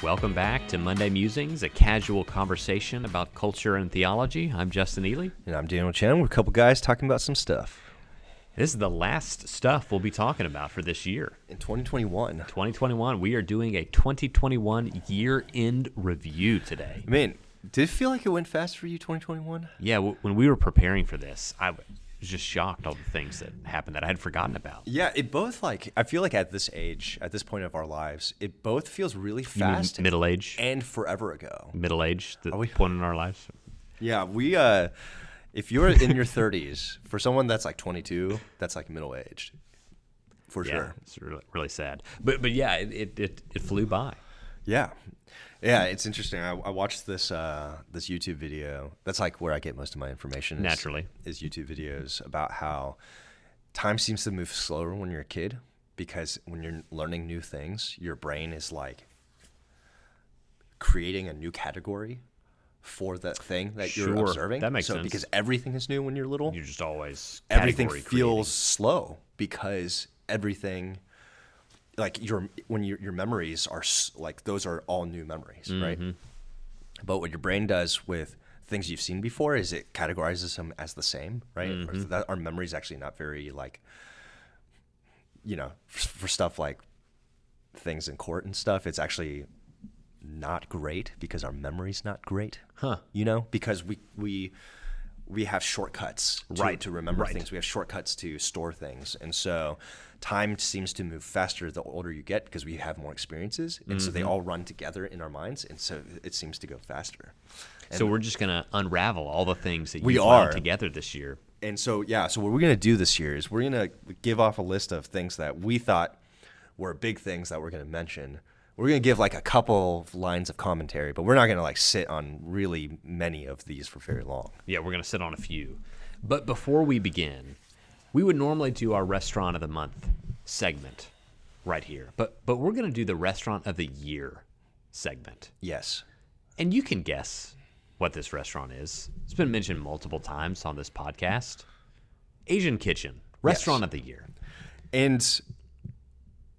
Welcome back to Monday Musings, a casual conversation about culture and theology. I'm Justin Ely. And I'm Daniel Chen. We're a couple guys talking about some stuff. This is the last stuff we'll be talking about for this year. In 2021. 2021. We are doing a 2021 year-end review today. Man, did it feel like it went fast for you, 2021? Yeah, when we were preparing for this, I was just shocked all the things that happened that I had forgotten about. Yeah, it both I feel like at this age, at this point of our lives, it both feels really fast. Middle age? And forever ago. Middle age, the point in our lives? Yeah, if you're in your 30s, for someone that's like 22, that's like middle aged. For sure. It's really sad. But yeah, it flew by. Yeah. Yeah, it's interesting. I watched this YouTube video. That's like where I get most of my information. Naturally. Is YouTube videos about how time seems to move slower when you're a kid, because when you're learning new things, your brain is like creating a new category for that thing that you're observing. That makes sense. Because everything is new when you're little. You're just always everything feels creating. Slow because everything. Like your memories are like, those are all new memories, right? But what your brain does with things you've seen before is it categorizes them as the same, right? Or that our memory is actually not very like, for stuff like things in court and stuff, it's actually not great because our memory's not great, because we have shortcuts to remember things. We have shortcuts to store things. And so time seems to move faster the older you get because we have more experiences. And so they all run together in our minds. And so it seems to go faster. And so we're just going to unravel all the things that we you've learned together this year. And so, so what we're going to do this year is we're going to give off a list of things that we thought were big things that we're going to mention. We're going to give like a couple of lines of commentary, but we're not going to like sit on really many of these for very long. Yeah, we're going to sit on a few. But before we begin, we would normally do our Restaurant of the Month segment right here. But we're going to do the Restaurant of the Year segment. Yes. And you can guess what this restaurant is. It's been mentioned multiple times on this podcast. Asian Kitchen, Restaurant of the Year. And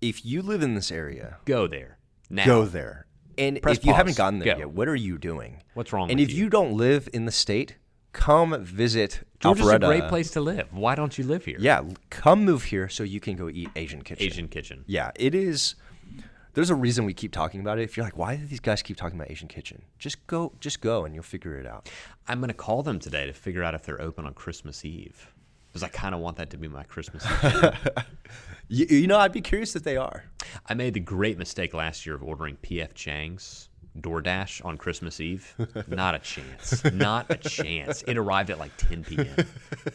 if you live in this area, go there. Now. Go there. And Press if you pause. haven't gotten there Go. yet, what are you doing? What's wrong and with if you don't live in the state, come visit Georgia's Alpharetta. a great place to live. Why don't you live here? Yeah, come move here so you can go eat Asian Kitchen. Asian Kitchen. Yeah, it is. There's a reason we keep talking about it. If you're like, why do these guys keep talking about Asian Kitchen? Just go and you'll figure it out. I'm going to call them today to figure out if they're open on Christmas Eve, because I kind of want that to be my Christmas Eve. I'd be curious if they are. I made the great mistake last year of ordering P.F. Chang's DoorDash on Christmas Eve. Not a chance. Not a chance. It arrived at like 10 p.m.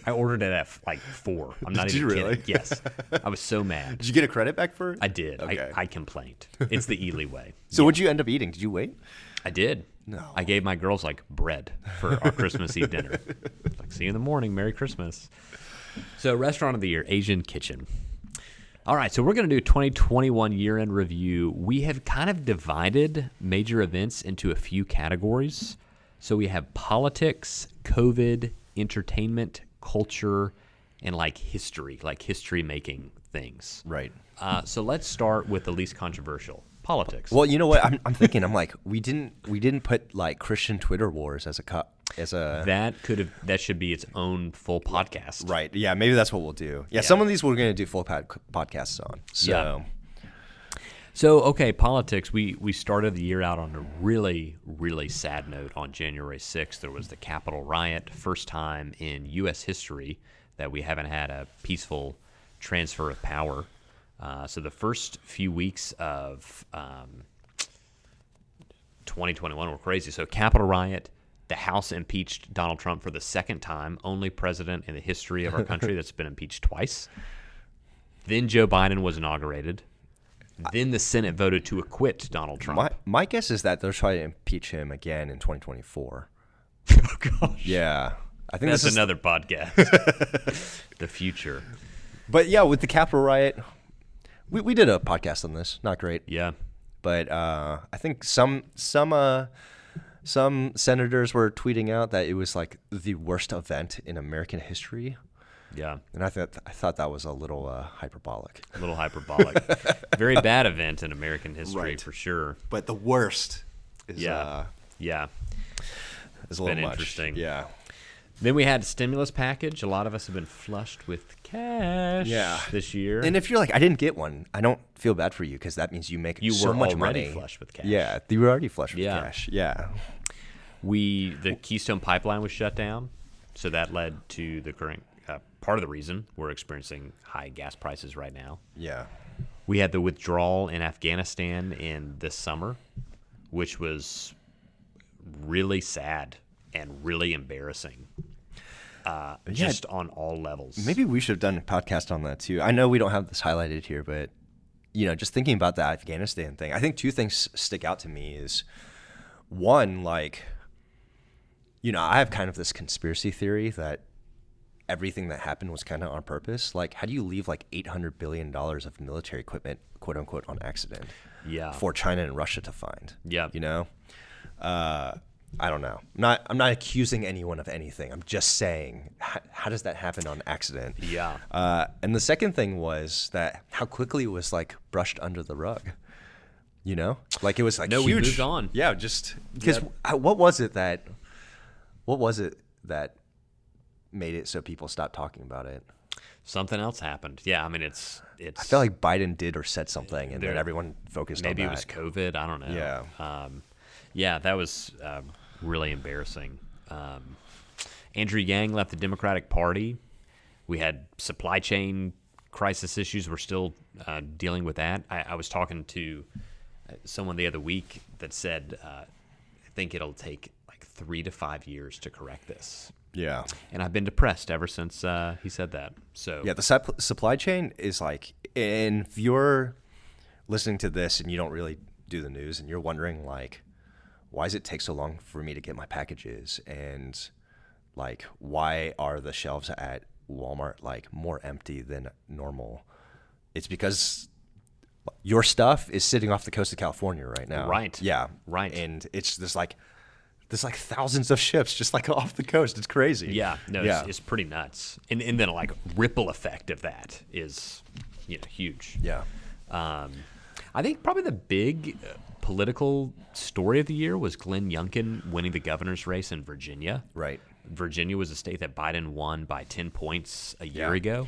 I ordered it at like 4. I'm not even kidding. Really? Yes. I was so mad. Did you get a credit back for it? I did. Okay. I complained. It's the Ely way. So what'd you end up eating? Did you wait? I did. No. I gave my girls like bread for our Christmas Eve dinner. Like, see you in the morning. Merry Christmas. So Restaurant of the Year, Asian Kitchen. All right, so we're going to do a 2021 year-end review. We have kind of divided major events into a few categories. So we have politics, COVID, entertainment, culture, and like history-making things. Right. So let's start with the least controversial, politics. Well, you know what? I'm thinking. I'm like, we didn't put like Christian Twitter wars as a that should be its own full podcast. Right. Yeah. Maybe that's what we'll do. Yeah. Some of these we're going to do full podcasts on. So. Yeah. So, okay, politics. We started the year out on a really, really sad note. On January 6th, there was the Capitol riot. First time in U.S. history that we haven't had a peaceful transfer of power. So the first few weeks of 2021 were crazy. So Capitol riot. The House impeached Donald Trump for the second time, only president in the history of our country that's been impeached twice. Then Joe Biden was inaugurated. Then the Senate voted to acquit Donald Trump. My guess is that they'll try to impeach him again in 2024. Oh, gosh. Yeah. I think that's another podcast. The future. But yeah, with the Capitol riot, we did a podcast on this. Not great. Yeah. But I think some senators were tweeting out that it was like the worst event in American history. Yeah. And I thought that was a little hyperbolic. A little hyperbolic. Very bad event in American history, for sure. But the worst is yeah. It's a little interesting. Yeah. Then we had a stimulus package. A lot of us have been flushed with cash this year. And if you're like, I didn't get one, I don't feel bad for you because that means you make so much money. You were already flush with cash. Yeah, you were already flush with cash. Yeah. The Keystone Pipeline was shut down, so that led to the current part of the reason we're experiencing high gas prices right now. Yeah. We had the withdrawal in Afghanistan in this summer, which was really sad and really embarrassing. Just on all levels. Maybe we should have done a podcast on that too. I know we don't have this highlighted here, but just thinking about the Afghanistan thing, I think two things stick out to me is one, like, I have kind of this conspiracy theory that everything that happened was kind of on purpose. Like, how do you leave like $800 billion of military equipment, quote unquote, on accident? Yeah. For China and Russia to find. Yeah. I don't know. I'm not accusing anyone of anything. I'm just saying, how does that happen on accident? Yeah. And the second thing was that how quickly it was like brushed under the rug. Like it was like huge. We moved on. Yeah, just because what was it that made it so people stopped talking about it? Something else happened. Yeah, I mean it's. I feel like Biden did or said something, and then everyone focused on that. Maybe it was COVID. I don't know. Yeah. Yeah, that was really embarrassing. Andrew Yang left the Democratic Party. We had supply chain crisis issues. We're still dealing with that. I was talking to someone the other week that said, I think it'll take like 3 to 5 years to correct this. Yeah. And I've been depressed ever since he said that. So yeah, the supply chain is like, and if you're listening to this and you don't really do the news and you're wondering like, why does it take so long for me to get my packages? And like, why are the shelves at Walmart like more empty than normal? It's because your stuff is sitting off the coast of California right now. Right. Yeah. Right. And it's there's like thousands of ships just like off the coast. It's crazy. Yeah. No, yeah. It's pretty nuts. And then like ripple effect of that is, huge. Yeah. I think probably the big political story of the year was Glenn Youngkin winning the governor's race in Virginia. Right. Virginia was a state that Biden won by 10 points a year ago.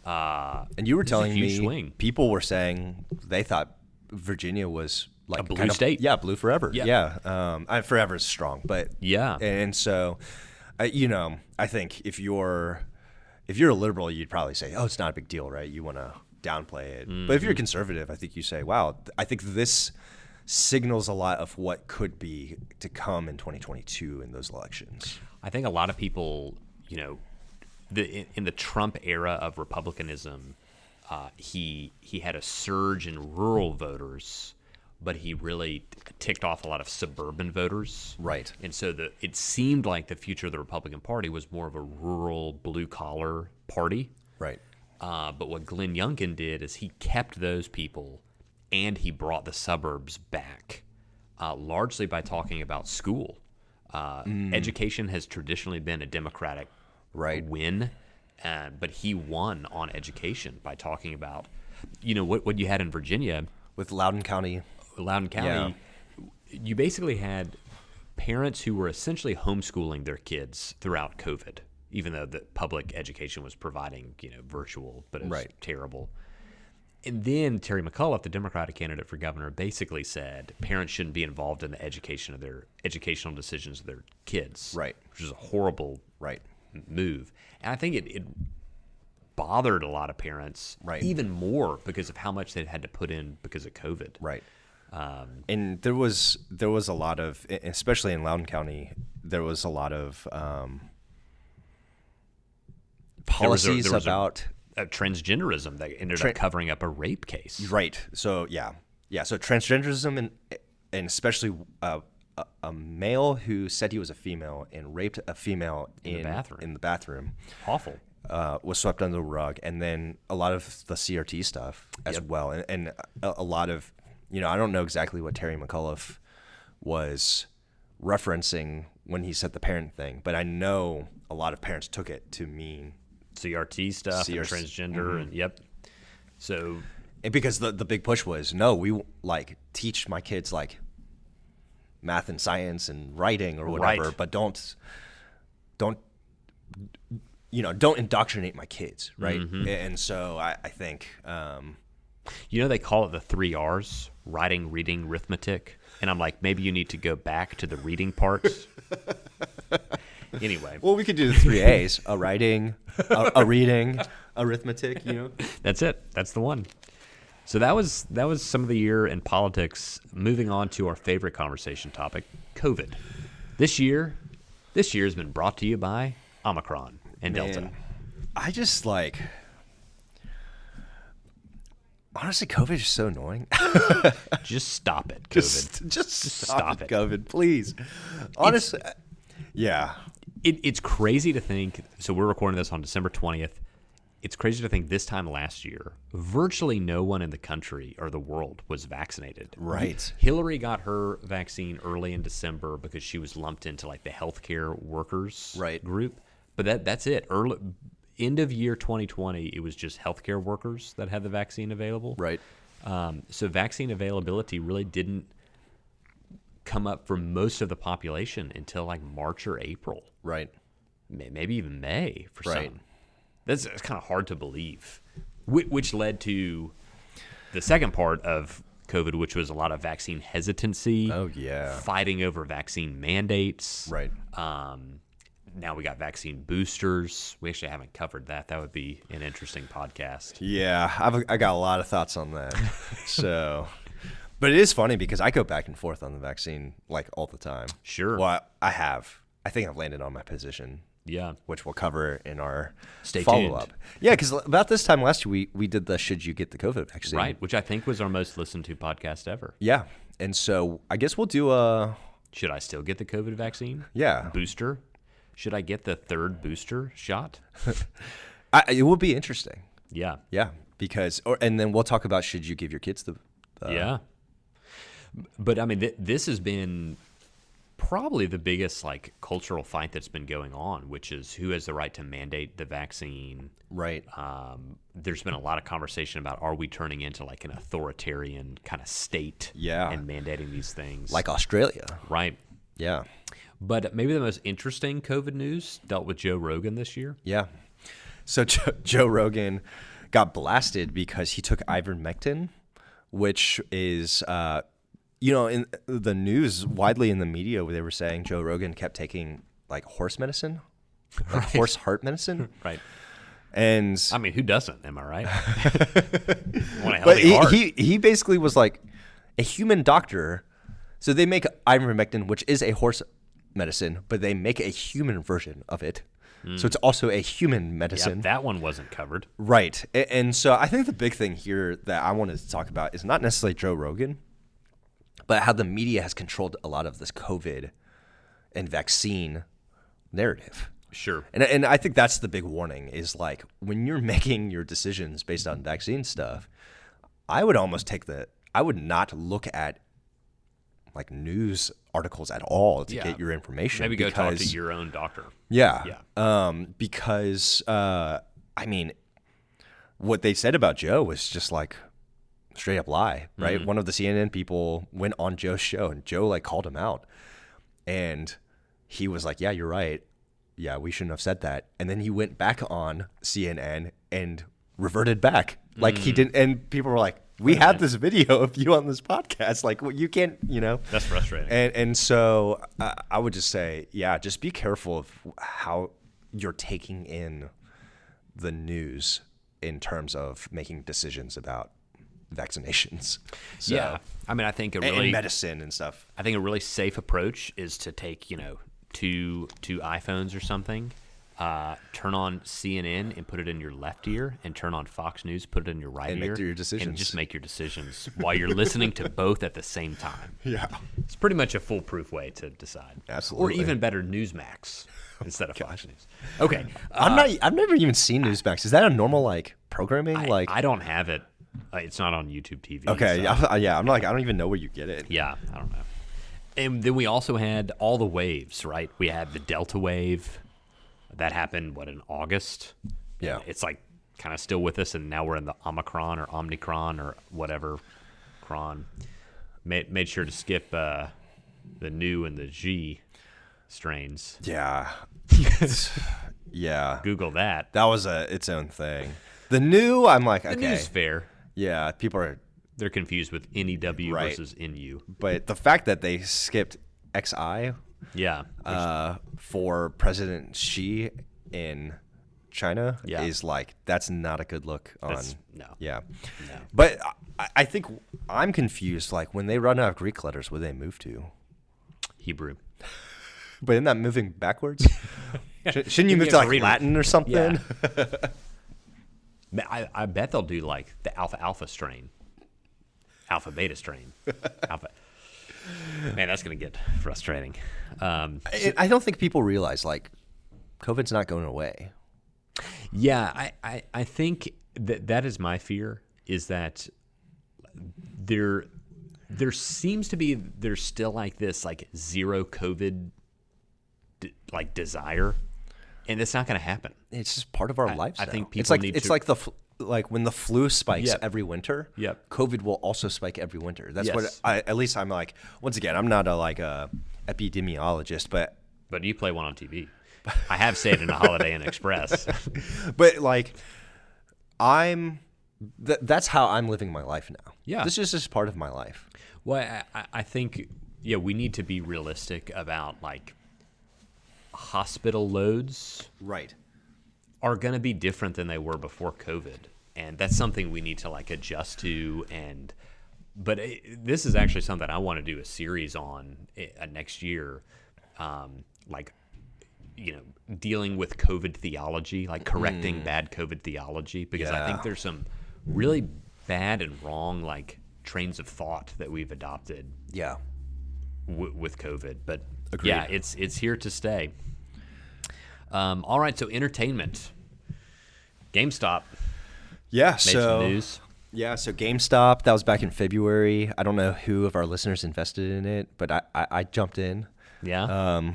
And you were telling me swing. People were saying they thought Virginia was like a blue state. Yeah, blue forever. Yeah. Forever is strong, but yeah. And so, I think if you're a liberal, you'd probably say, oh, it's not a big deal, right? You want to downplay it. Mm-hmm. But if you're a conservative, I think you say, wow, I think this signals a lot of what could be to come in 2022 in those elections. I think a lot of people, in the Trump era of Republicanism, he had a surge in rural voters, but he really ticked off a lot of suburban voters. Right. And so it seemed like the future of the Republican Party was more of a rural, blue-collar party. Right. But what Glenn Youngkin did is he kept those people and he brought the suburbs back, largely by talking about school. Education has traditionally been a Democratic win, but he won on education by talking about, what you had in Virginia. With Loudoun County. You basically had parents who were essentially homeschooling their kids throughout COVID, even though the public education was providing, virtual, but it was terrible. And then Terry McAuliffe, the Democratic candidate for governor, basically said parents shouldn't be involved in the educational decisions of their kids. Right. Which is a horrible move. And I think it bothered a lot of parents even more because of how much they had to put in because of COVID. Right. And there was a lot of, especially in Loudoun County, there was a lot of policies there was about transgenderism that ended up covering up a rape case. Right. So So transgenderism and especially a male who said he was a female and raped a female in the bathroom. Awful. Was swept under the rug, and then a lot of the CRT stuff as well, and a lot of, I don't know exactly what Terry McAuliffe was referencing when he said the parent thing, but I know a lot of parents took it to mean CRT stuff, and transgender, and yep. So, and because the big push was, no, we like teach my kids like math and science and writing or whatever, but don't indoctrinate my kids, right? And so I think, they call it the 3 R's: writing, reading, arithmetic. And I'm like, maybe you need to go back to the reading parts. Anyway. Well, we could do the 3 A's: a writing, a reading, arithmetic, That's it. That's the one. So that was some of the year in politics. Moving on to our favorite conversation topic, COVID. This year has been brought to you by Omicron and Delta. I just honestly, COVID is so annoying. Just stop it, COVID. Just stop it, COVID, please. Honestly, yeah. It's crazy to think, so we're recording this on December 20th. It's crazy to think this time last year, virtually no one in the country or the world was vaccinated. Right. Hillary got her vaccine early in December because she was lumped into like the healthcare workers group. But that's it. End of year 2020, it was just healthcare workers that had the vaccine available. Right. So vaccine availability really didn't come up for most of the population until like March or April. Right. Maybe even May for some. That's kind of hard to believe, which led to the second part of COVID, which was a lot of vaccine hesitancy. Oh, yeah. Fighting over vaccine mandates. Right. Now we got vaccine boosters. We actually haven't covered that. That would be an interesting podcast. Yeah, I got a lot of thoughts on that. So, but it is funny because I go back and forth on the vaccine like all the time. Sure. Well, I think I've landed on my position. Yeah. Which we'll cover in our Stay follow-up. tuned. Yeah, because about this time last year, we did the Should You Get the COVID Vaccine? Right, which I think was our most listened to podcast ever. Yeah, and so I guess we'll do a... Should I still get the COVID vaccine? Yeah. Booster? Should I get the third booster shot? It would be interesting. Yeah. Yeah, because... and then we'll talk about should you give your kids the... Yeah. But, I mean, this has been... probably the biggest like cultural fight that's been going on, which is who has the right to mandate the vaccine. Right. There's been a lot of conversation about are we turning into like an authoritarian kind of state and mandating these things. Like Australia. Right. Yeah. But maybe the most interesting COVID news dealt with Joe Rogan this year. Yeah. So Joe Rogan got blasted because he took ivermectin, which is... in the news, widely in the media, they were saying Joe Rogan kept taking like horse medicine, like horse heart medicine. Right. And I mean, who doesn't? Am I right? But he basically was like a human doctor. So they make ivermectin, which is a horse medicine, but they make a human version of it. So it's also a human medicine. Yeah, that one wasn't covered. Right. And so I think the big thing here that I wanted to talk about is not necessarily Joe Rogan, but how the media has controlled a lot of this COVID and vaccine narrative. Sure. And I think that's the big warning is like when you're making your decisions based on vaccine stuff, I would not look at like news articles at all to get your information. Maybe go talk to your own doctor. Yeah. Because I mean, what they said about Joe was just like straight up lie, right? Mm-hmm. One of the CNN people went on Joe's show and Joe like called him out and he was like, yeah, you're right. Yeah, we shouldn't have said that. And then he went back on CNN and reverted back. Like he didn't, and people were like, we have this video of you on this podcast. Like you can't, That's frustrating. And so I would just say, yeah, just be careful of how you're taking in the news in terms of making decisions about vaccinations. So, yeah. I mean, I think and medicine and stuff. I think a really safe approach is to take, two iPhones or something, turn on CNN and put it in your left ear, and turn on Fox News, put it in your right ear, make your decisions. And just make your decisions while you're listening to both at the same time. Yeah, it's pretty much a foolproof way to decide. Absolutely, or even better, Newsmax instead of Fox News. Okay, I've never even seen Newsmax. Is that a normal programming? I don't have it. It's not on YouTube TV. Okay, so. Yeah, I'm like I don't even know where you get it. Yeah, I don't know. And then we also had all the waves, right? We had the Delta wave. That happened, in August? Yeah. And it's like kind of still with us, and now we're in the Omicron or whatever cron. Made sure to skip the Nu and the G strains. Yeah. Yeah. Google that. That was its own thing. The Nu, I'm like, okay. The Nu's fair. Yeah, people are... They're confused with NEW Right. versus NU. But the fact that they skipped XI for President Xi in China is like, that's not a good look on... No. Yeah. No. But I think I'm confused. Like, when they run out of Greek letters, what do they move to? Hebrew. But isn't that moving backwards? Shouldn't you move to like Latin or something? Yeah. I bet they'll do like the alpha strain, alpha beta strain, alpha. Man, that's gonna get frustrating. I don't think people realize like COVID's not going away. Yeah, I think that is my fear, is that there seems to be, there's still like this like zero COVID like desire, and it's not going to happen. It's just part of our lives. I now. think people it's like need it's to, like like when the flu spikes Yep. every winter. Yep. COVID will also spike every winter. That's Yes. what at least I'm like. Once again, I'm not a epidemiologist, but you play one on TV. I have stayed in a Holiday Inn Express. but like that's how I'm living my life now. Yeah. This is just part of my life. Well, I think we need to be realistic about like hospital loads. Right. Are going to be different than they were before COVID, and that's something we need to like adjust to. But this is actually something I want to do a series on next year, like dealing with COVID theology, like correcting bad COVID theology, because I think there's some really bad and wrong like trains of thought that we've adopted. Yeah. With COVID, but Agreed. Yeah, it's here to stay. All right, so entertainment. GameStop. Yeah, Made some news. Yeah, so GameStop, that was back in February. I don't know who of our listeners invested in it, but I jumped in. Yeah.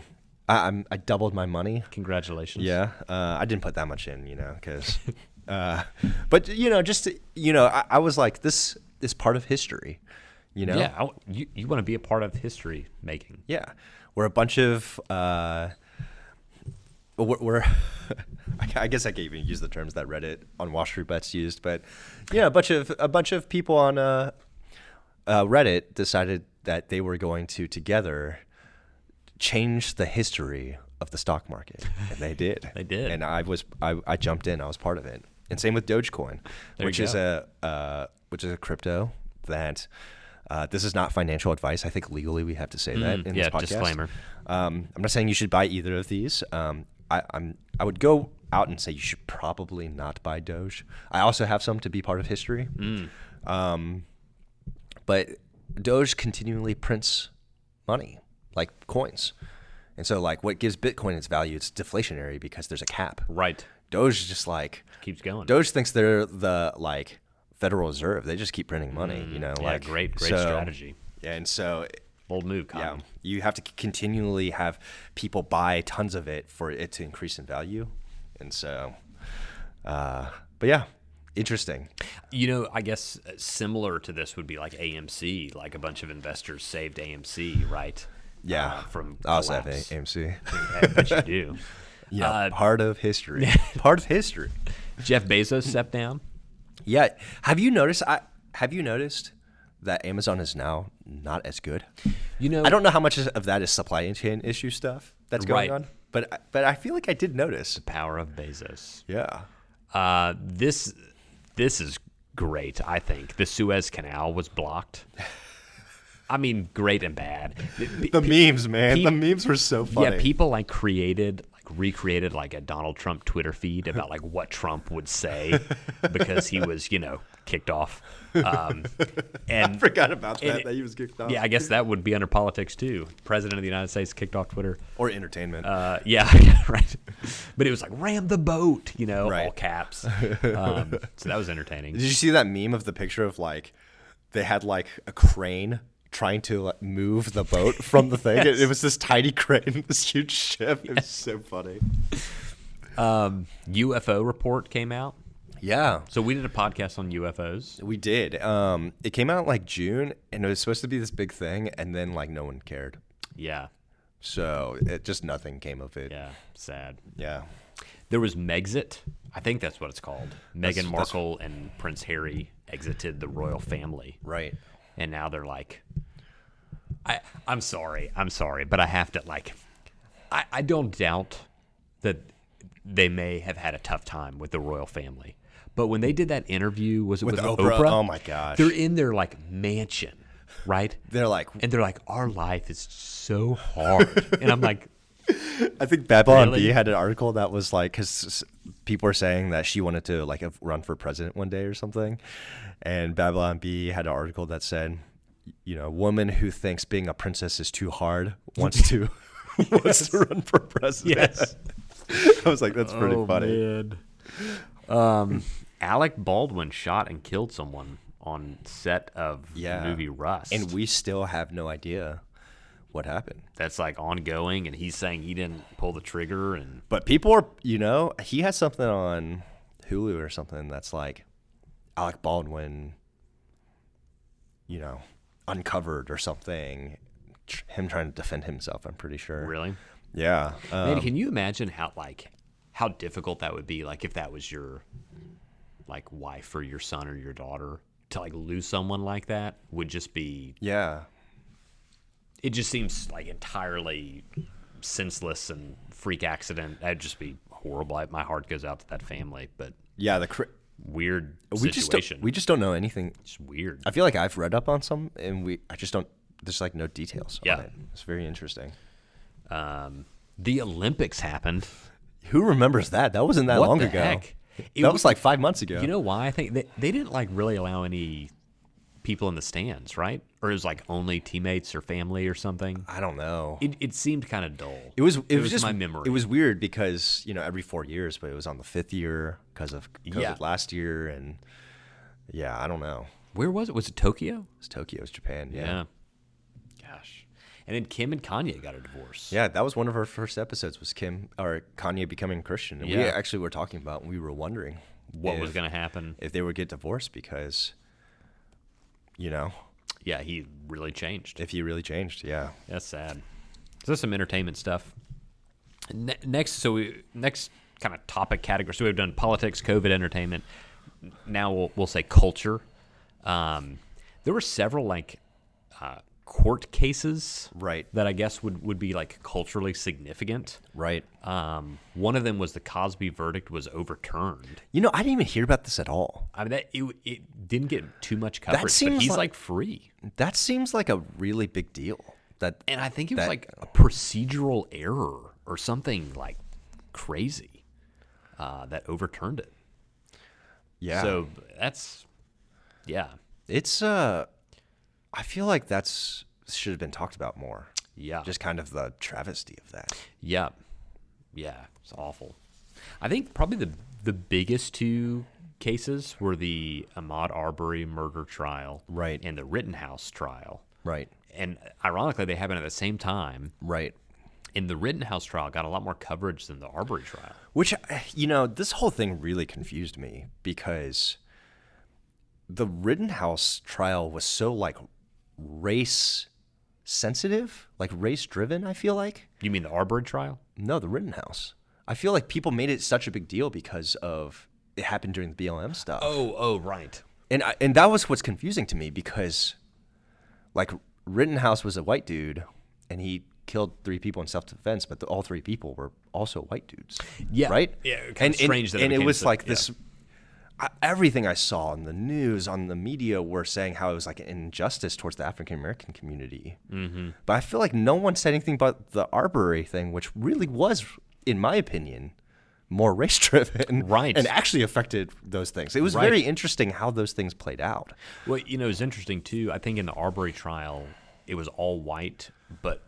I doubled my money. Congratulations. Yeah, I didn't put that much in, because, but I was like, this is part of history, Yeah, you want to be a part of history making. Yeah, we're a bunch of we're I guess I can't even use the terms that Reddit on Wall Street Bets used, but yeah, a bunch of people on Reddit decided that they were going to together change the history of the stock market, and they did. They did, and I jumped in. I was part of it, and same with Dogecoin, which is a crypto that. This is not financial advice. I think legally we have to say that in this podcast. Disclaimer. I'm not saying you should buy either of these. I would go out and say you should probably not buy Doge. I also have some to be part of history. But Doge continually prints money, like coins. And so like what gives Bitcoin its value, it's deflationary because there's a cap. Right. Doge just like keeps going. Doge thinks they're the like Federal Reserve. They just keep printing money, Yeah, great strategy. Yeah, and so bold move, Cotton. yeah, you have to continually have people buy tons of it for it to increase in value, and so, but yeah, interesting. I guess similar to this would be like AMC. Like a bunch of investors saved AMC, right? Yeah, from I also have collapse. AMC. I bet you do. Yeah, part of history. Part of history. Jeff Bezos stepped down. Yeah, have you noticed? Have you noticed that Amazon is now not as good? I don't know how much of that is supply chain issue stuff that's going on, but I feel like I did notice the power of Bezos. Yeah. This is great. I think the Suez Canal was blocked. I mean, great and bad. The memes, man. The memes were so funny. Yeah, people recreated like a Donald Trump Twitter feed about like what Trump would say because he was, kicked off. And I forgot about that he was kicked off. Yeah, I guess that would be under politics too. President of the United States kicked off Twitter. Or entertainment. Yeah, right. But it was like, ram the boat, all caps. So that was entertaining. Did you see that meme of the picture of like, they had like a crane trying to like move the boat from the thing? Yes. It was this tiny crane, this huge ship. It was so funny. UFO report came out. Yeah. So we did a podcast on UFOs. We did. It came out like June, and it was supposed to be this big thing, and then like no one cared. Yeah. So it just nothing came of it. Yeah. Sad. Yeah. There was Megxit. I think that's what it's called. Meghan Markle and Prince Harry exited the royal family. Right. And now they're like, I'm sorry, but I have to like, I don't doubt that they may have had a tough time with the royal family. But when they did that interview, was it with Oprah? Oh my gosh. They're in their like mansion, right? They're like, our life is so hard. And I'm like, I think Babylon Really? B had an article that was like, because people were saying that she wanted to like run for president one day or something, and Babylon B had an article that said, woman who thinks being a princess is too hard wants to run for president. yes. I was like, that's pretty funny. Man. Alec Baldwin shot and killed someone on set of the movie Rust, And we still have no idea what happened. that's like ongoing, and he's saying he didn't pull the trigger. And But people are, he has something on Hulu or something that's like Alec Baldwin, uncovered or something. Him trying to defend himself, I'm pretty sure. really, Yeah. man, can you imagine how difficult that would be? Like if that was your like wife or your son or your daughter, to like lose someone like that would just be. Yeah. It just seems like entirely senseless and freak accident. That'd just be horrible. My heart goes out to that family, but Yeah. weird We situation. just don't know anything. It's weird. I feel like I've read up on some, and I just don't. There's like no details on Yeah. it. It's very interesting. The Olympics happened. Who remembers that? That wasn't that What long the ago. heck? That was like 5 months ago. You know why? I think they didn't like really allow any people in the stands, right? Or it was like only teammates or family or something. I don't know. It seemed kind of dull. It was just just my memory. It was weird because every 4 years, but it was on the 5th year because of COVID Yeah. last year, and I don't know. Where was it? Was it Tokyo? It's Tokyo, it's Japan. Yeah. Gosh. And then Kim and Kanye got a divorce. Yeah, that was one of our first episodes. Was Kanye becoming Christian, and we Yeah. actually were talking about. We were wondering What was going to happen? if they would get divorced because, Yeah, he really changed. if he really changed. Yeah. That's sad. So there's some entertainment stuff. Next kind of topic category. So we've done politics, COVID, entertainment. Now we'll say culture. There were several court cases, Right. that I guess would be like culturally significant. Right. One of them was the Cosby verdict was overturned. I didn't even hear about this at all. I mean, it didn't get too much coverage, but seems he's like- like free. That seems like a really big deal. And I think it was that- like a procedural error or something like crazy that overturned it. Yeah. So yeah. It's I feel like should have been talked about more. Yeah. Just kind of the travesty of that. Yeah. Yeah. It's awful. I think probably the biggest two cases were the Ahmaud Arbery murder trial, Right. and the Rittenhouse trial. Right. And ironically, they happened at the same time. Right. And the Rittenhouse trial got a lot more coverage than the Arbery trial. Which, this whole thing really confused me because the Rittenhouse trial was so like race sensitive, like race driven, I feel like. You mean the Arbery trial? No, the Rittenhouse. I feel like people made it such a big deal because of it happened during the BLM stuff. Oh, right. And that was what's confusing to me because like Rittenhouse was a white dude and he killed 3 people in self-defense, but all 3 people were also white dudes. Yeah. Right? Yeah, kind of strange that it and it became was so- like yeah. this. Everything I saw on the news, on the media, were saying how it was like an injustice towards the African American community. Mm-hmm. But I feel like no one said anything about the Arbery thing, which really was, in my opinion, more race driven, Right. and actually affected those things. It was Right. very interesting how those things played out. Well, it's interesting too. I think in the Arbery trial, it was all white, but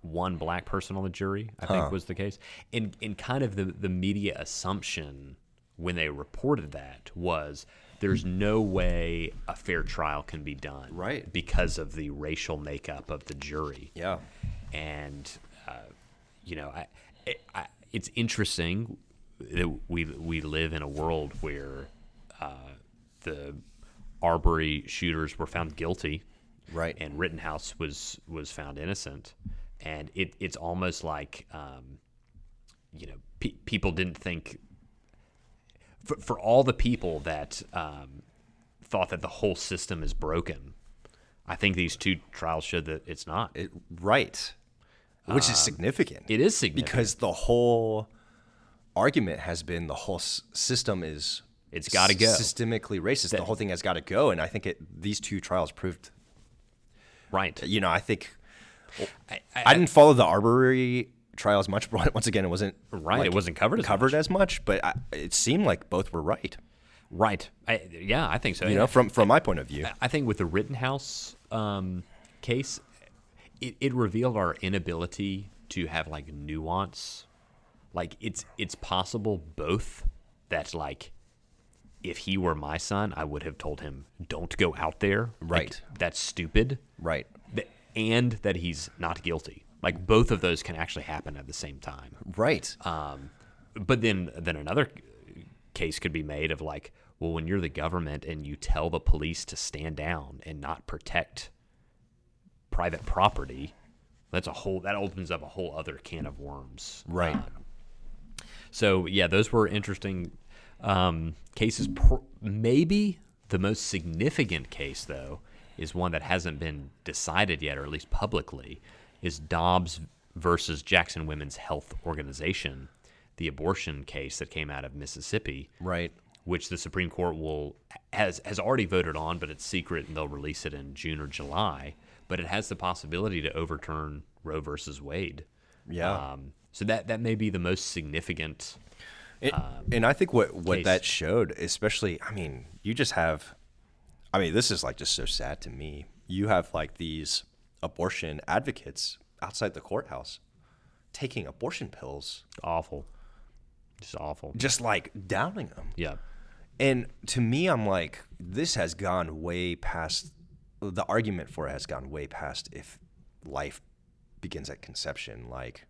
one black person on the jury, I think was the case. In kind of the media assumption when they reported that was there's no way a fair trial can be done, Right. because of the racial makeup of the jury. Yeah. And it's interesting we live in a world where the Arbery shooters were found guilty, right, and Rittenhouse was found innocent, and it's almost like people didn't think for all the people that thought that the whole system is broken. I think these two trials showed that it's not. Right. Which is significant. It is significant. Because the whole argument has been the whole system is... It's got to go. Systemically racist. The whole thing has got to go. And I think these two trials proved... Right. I think... I didn't follow the Arbery trials much. Once again, it wasn't... Right. It wasn't covered as much. But it seemed like both were right. Right. I think so. From my point of view. I think with the Rittenhouse case, it revealed our inability to have like nuance. Like it's possible both that like if he were my son, I would have told him don't go out there. Right. Like, that's stupid. Right. And that he's not guilty. Like both of those can actually happen at the same time. Right. But then another case could be made of like, well, when you're the government and you tell the police to stand down and not protect private property, that opens up a whole other can of worms. Right. So yeah, those were interesting cases. Maybe the most significant case, though, is one that hasn't been decided yet, or at least publicly, is Dobbs versus Jackson Women's Health Organization, the abortion case that came out of Mississippi. Right. Which the Supreme Court has already voted on, but it's secret, and they'll release it in June or July. But it has the possibility to overturn Roe versus Wade. Yeah. So that may be the most significant. And I think what that showed, especially, you just have, this is like just so sad to me. You have like these abortion advocates outside the courthouse taking abortion pills. Awful. Just awful. Just like downing them. Yeah. And to me, I'm like, this has gone way past, the argument for it has gone way past if life begins at conception. Like,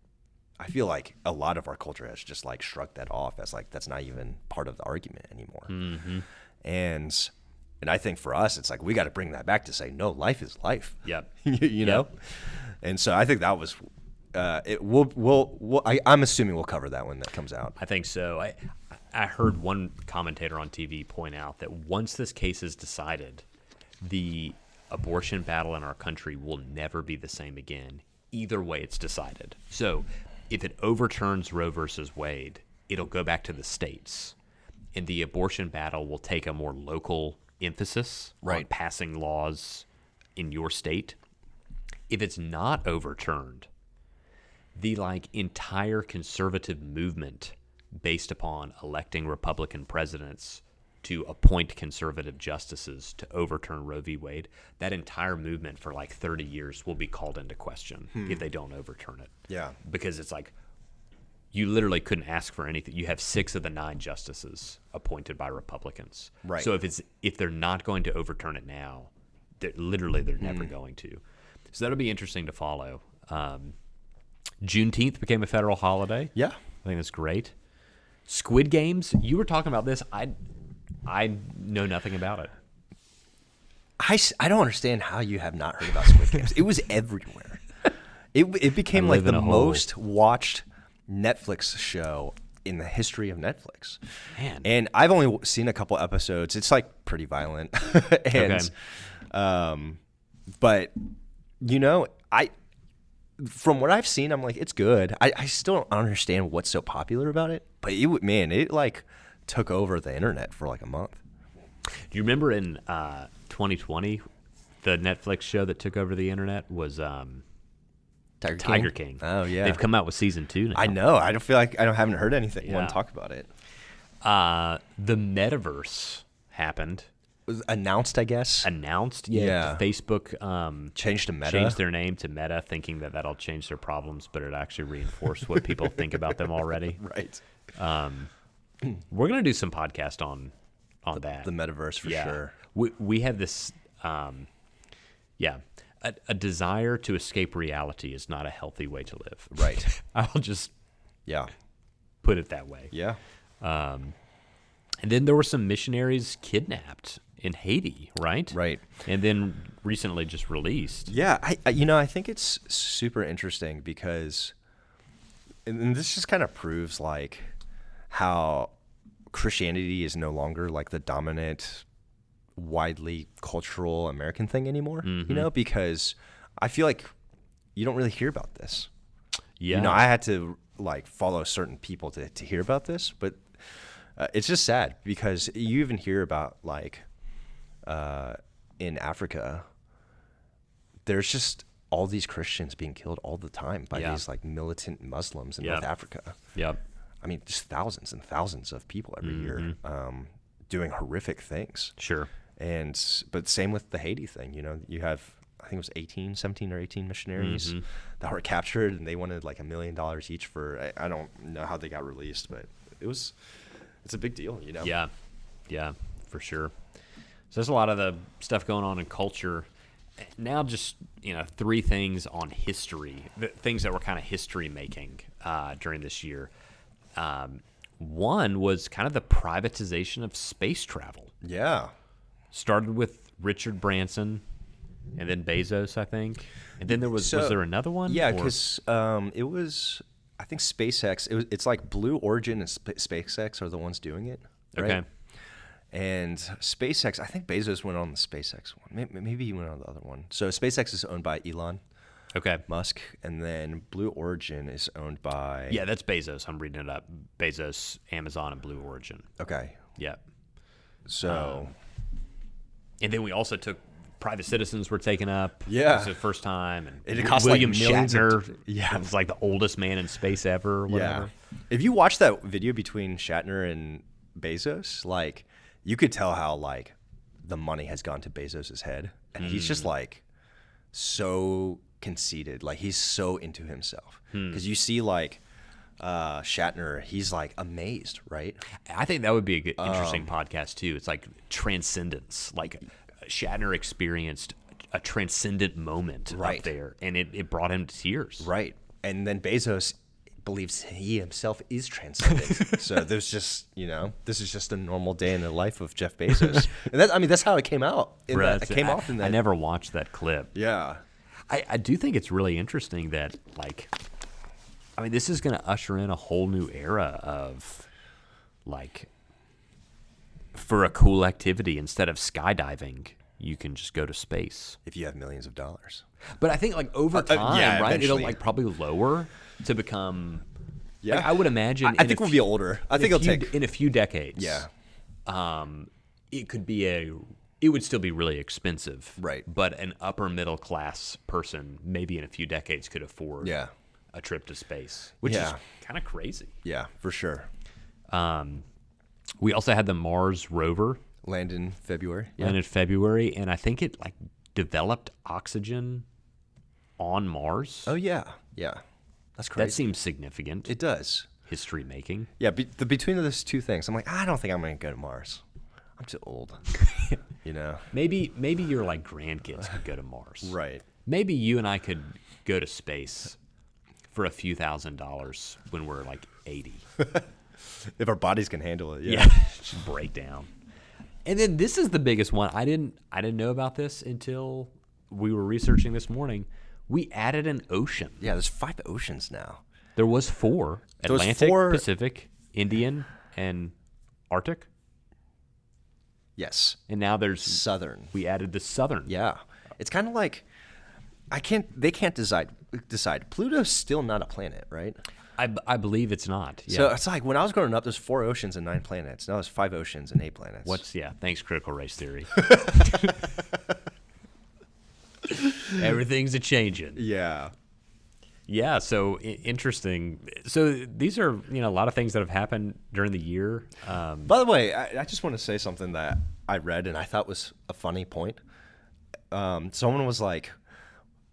I feel like a lot of our culture has just like shrugged that off as like, that's not even part of the argument anymore. Mm-hmm. And I think for us, it's like, we got to bring that back to say, no, life is life. Yep. you know? And so I think that was, I'm assuming we'll cover that when that comes out. I think so. I heard one commentator on TV point out that once this case is decided, the abortion battle in our country will never be the same again. Either way it's decided. So if it overturns Roe versus Wade, it'll go back to the states. And the abortion battle will take a more local emphasis on passing laws in your state. If it's not overturned, the entire conservative movement based upon electing Republican presidents to appoint conservative justices to overturn Roe v. Wade, that entire movement for 30 years will be called into question if they don't overturn it. Yeah. Because it's like you literally couldn't ask for anything. You have 6 of the 9 justices appointed by Republicans. Right. So if they're not going to overturn it now, they're never going to. So that'll be interesting to follow. Juneteenth became a federal holiday. Yeah. I think that's great. Squid Games, you were talking about this. I know nothing about it. I don't understand how you have not heard about Squid Games. It was everywhere. It became like the most watched Netflix show in the history of Netflix. Man. And I've only seen a couple episodes. It's pretty violent. And but from what I've seen, I'm like, it's good. I still don't understand what's so popular about it. But it took over the internet for a month. Do you remember in 2020, the Netflix show that took over the internet was Tiger King? Oh, yeah. They've come out with season 2 now. I know. I don't feel like I haven't heard anyone talk about it. The metaverse happened. Was announced, I guess. Announced, yeah. Facebook changed to Meta. Changed their name to Meta, thinking that that'll change their problems, but it actually reinforced what people think about them already. Right. We're gonna do some podcast on that. The metaverse for sure. We have this, a desire to escape reality is not a healthy way to live. Right. I'll just put it that way. Yeah. And then there were some missionaries kidnapped in Haiti, right? Right. And then recently just released. Yeah, I think it's super interesting because, and this just kind of proves like how Christianity is no longer like the dominant, widely cultural American thing anymore. Because I feel like you don't really hear about this. Yeah. I had to like follow certain people to hear about this, but it's just sad because you even hear about like in Africa, there's just all these Christians being killed all the time by these like militant Muslims in North Africa. Yep. I mean, just thousands and thousands of people every year doing horrific things. Sure. But same with the Haiti thing. You have, I think it was 17 or 18 missionaries that were captured, and they wanted like $1 million each for, I don't know how they got released, but it's a big deal, Yeah, for sure. So there's a lot of the stuff going on in culture. Now just, 3 things on history, things that were kind of history making during this year. One was kind of the privatization of space travel. Yeah. Started with Richard Branson and then Bezos, I think. And then was there another one? Yeah, because it was, I think SpaceX, it's like Blue Origin and SpaceX are the ones doing it. Right? Okay. And SpaceX, I think Bezos went on the SpaceX one. Maybe he went on the other one. So SpaceX is owned by Elon Musk, and then Blue Origin is owned by... Yeah, that's Bezos. I'm reading it up. Bezos, Amazon, and Blue Origin. Okay. Yeah. So... and then we also took... Private citizens were taken up. Yeah. It was the first time. And it cost William like millions Shatner was like the oldest man in space ever or whatever. Yeah. If you watch that video between Shatner and Bezos, like... you could tell how like the money has gone to Bezos' head, and he's just like so conceited, like he's so into himself. Because you see like Shatner, he's like amazed, right? I think that would be a good, interesting podcast too. It's like transcendence. Like Shatner experienced a transcendent moment up there, and it brought him to tears. Right, and then Bezos believes he himself is transcendent. So there's just, this is just a normal day in the life of Jeff Bezos. And that's how it came out. It came off in that. I never watched that clip. Yeah. I do think it's really interesting that, like, this is going to usher in a whole new era of, like, for a cool activity, instead of skydiving, you can just go to space. If you have millions of dollars. But I think, like, over time, right, eventually. it'll, like, probably lower to become... Yeah. Like, I would imagine... I think we'll be older. I think it'll take... In a few decades. Yeah. It could be it would still be really expensive. Right. But an upper middle class person, maybe in a few decades, could afford a trip to space, which is kind of crazy. Yeah, for sure. We also had the Mars rover. Land in February. Land in February, and I think it, like, developed oxygen on Mars. Oh, yeah. Yeah. That's crazy. That seems significant. It does. History making. Yeah, between those two things, I'm like, I don't think I'm going to go to Mars. I'm too old. Maybe your, like, grandkids could go to Mars. Right. Maybe you and I could go to space for a few $1,000s when we're, like, 80. If our bodies can handle it. Yeah. Just break down. And then this is the biggest one. I didn't know about this until we were researching this morning. We added an ocean. Yeah, there's 5 oceans now. There was 4. Atlantic, Pacific, Indian, and Arctic. Yes. And now there's Southern. We added the Southern. Yeah. It's kind of like they can't decide. Pluto's still not a planet, right? I believe it's not. Yeah. So it's like when I was growing up, there's 4 oceans and 9 planets. Now there's 5 oceans and 8 planets. Thanks, critical race theory. Everything's a changing. Yeah. Yeah, so interesting. So these are, a lot of things that have happened during the year. By the way, I just want to say something that I read and I thought was a funny point. Someone was like,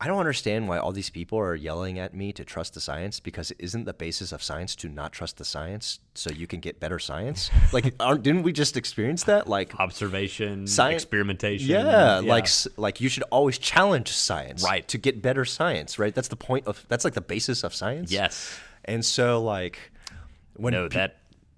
I don't understand why all these people are yelling at me to trust the science, because isn't the basis of science to not trust the science so you can get better science? Like, didn't we just experience that? Like observation, experimentation. Yeah, like you should always challenge science, right, to get better science, right? That's the point of, that's like the basis of science. Yes. And so like when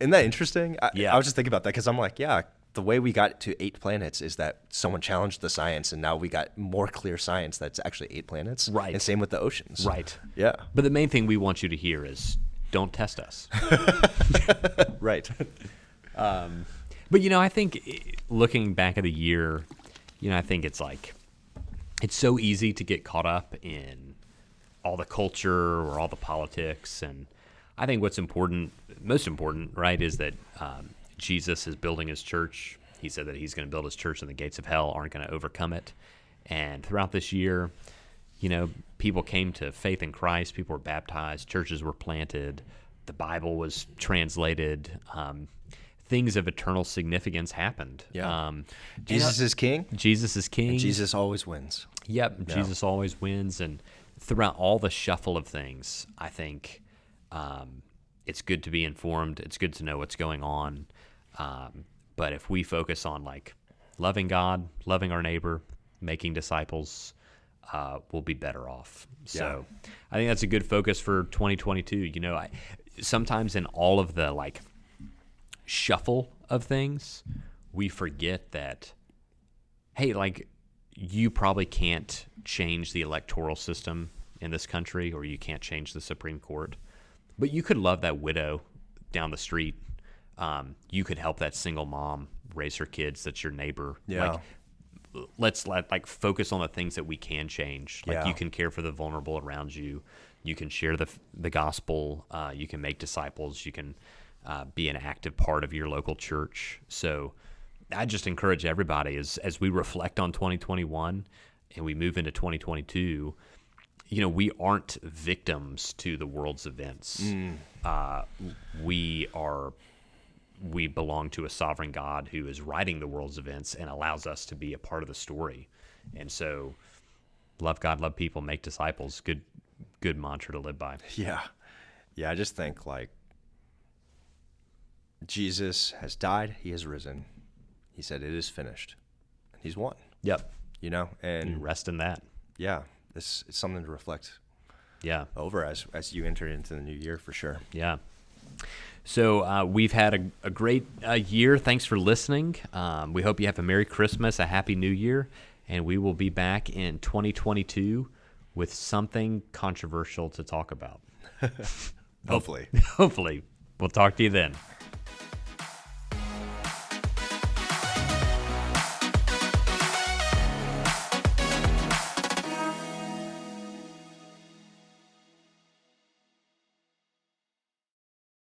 Isn't that interesting? Yeah. I was just thinking about that because I'm like, yeah, the way we got to 8 planets is that someone challenged the science, and now we got more clear science that's actually 8 planets. Right. And same with the oceans. Right. Yeah. But the main thing we want you to hear is don't test us. Right. But, I think looking back at the year, I think it's like it's so easy to get caught up in all the culture or all the politics. And I think what's most important, right, is that Jesus is building his church. He said that he's going to build his church and the gates of hell aren't going to overcome it. And throughout this year, people came to faith in Christ. People were baptized. Churches were planted. The Bible was translated. Things of eternal significance happened. Yeah. Jesus is king. Jesus is king. And Jesus always wins. Yep. Yeah. Jesus always wins. And throughout all the shuffle of things, I think it's good to be informed. It's good to know what's going on. But if we focus on like loving God, loving our neighbor, making disciples, we'll be better off. So I think that's a good focus for 2022. Sometimes in all of the like shuffle of things, we forget that, hey, like you probably can't change the electoral system in this country, or you can't change the Supreme Court, but you could love that widow down the street. You could help that single mom raise her kids. That's your neighbor. Yeah. Let's focus on the things that we can change. Like Yeah. you can care for the vulnerable around you. You can share the gospel. You can make disciples. You can be an active part of your local church. So I just encourage everybody as we reflect on 2021 and we move into 2022, we aren't victims to the world's events. We belong to a sovereign God who is writing the world's events and allows us to be a part of the story. And so love God, love people, make disciples. Good mantra to live by. Yeah. Yeah, I just think like Jesus has died, he has risen. He said it is finished. And he's won. Yep. And rest in that. Yeah. This is something to reflect over as you enter into the new year for sure. Yeah. So we've had a great year. Thanks for listening. We hope you have a Merry Christmas, a Happy New Year, and we will be back in 2022 with something controversial to talk about. Hopefully. Hopefully. We'll talk to you then.